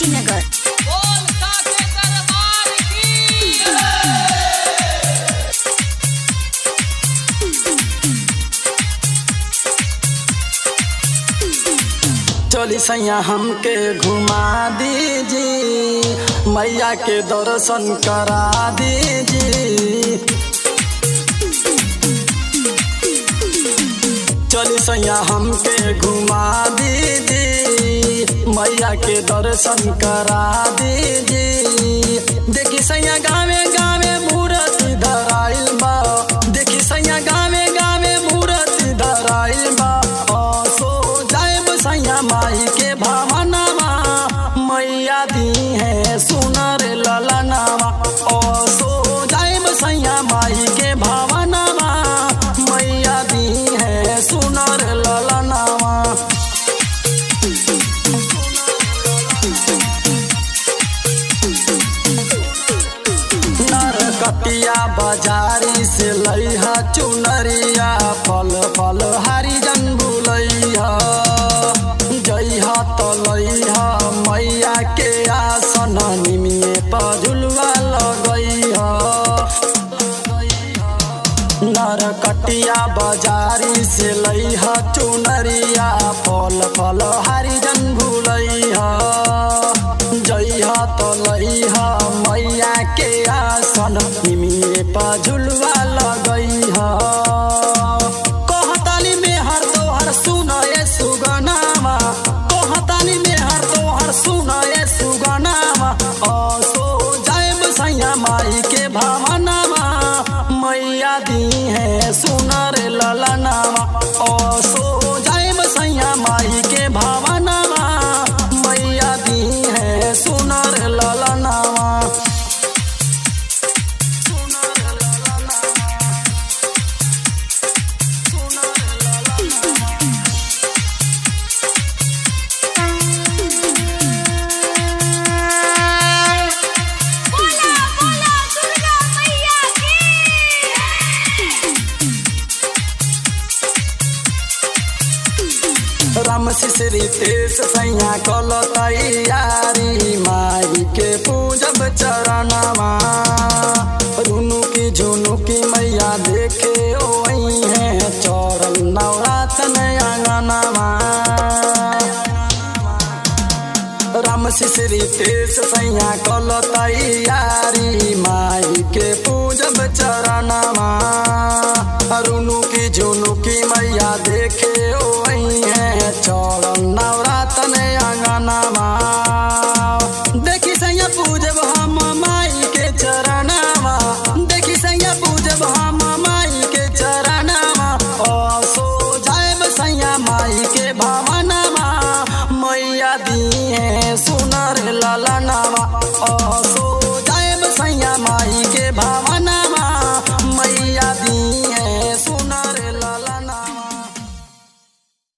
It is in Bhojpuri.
कुशीनगर। चली सैया हमके घुमा दीजिए, मैया के दर्शन करा दीजिए। चली सैया हमके घुमा दीजिए, मैया के दर्शन करा दीजिए। देखी सैया गावे गावे मूरत धराइल बा, देखी सैया गावे गावे मूरत धराइल बा। सैया माई के भावनावा मैया दी है सुनर ललनावा। ओ सो जाइब सैया माई के भावनावा मैया दी है सुनर ललनावा। नरकटिया बाजारी से लइहा चुनरिया, फल फल हरिजन बुलैहा। जइहा तो लइहा मैया के आसन, निमिये पर झुलवा लगइहा। नरकटिया बाजारी से लइहा चुनरिया, फल फल हरिजन भुलैहा। जइहा तो लइहा मैया के आसन, निमिये पर झुलवा लगइहा। कहताली में हर तोहर सुनए सुगनामा, कहताली में हर तोहर सुनए सुगनामा। सो जाइब सैया माई के भावनामा मैया दी है सुनर ललनामा। सो जाइब सैया माई के भावनामा मैया दी है सुनर ललनामा। राम शिशरी तेज सैया कल तैयारी, माई के पूजब चरणवा। रुनु की झुनु की मैया देखे ओई है, चौरल नवरातन आंगनवा। राम शिशरी तेज सैया कल तैयारी, माई के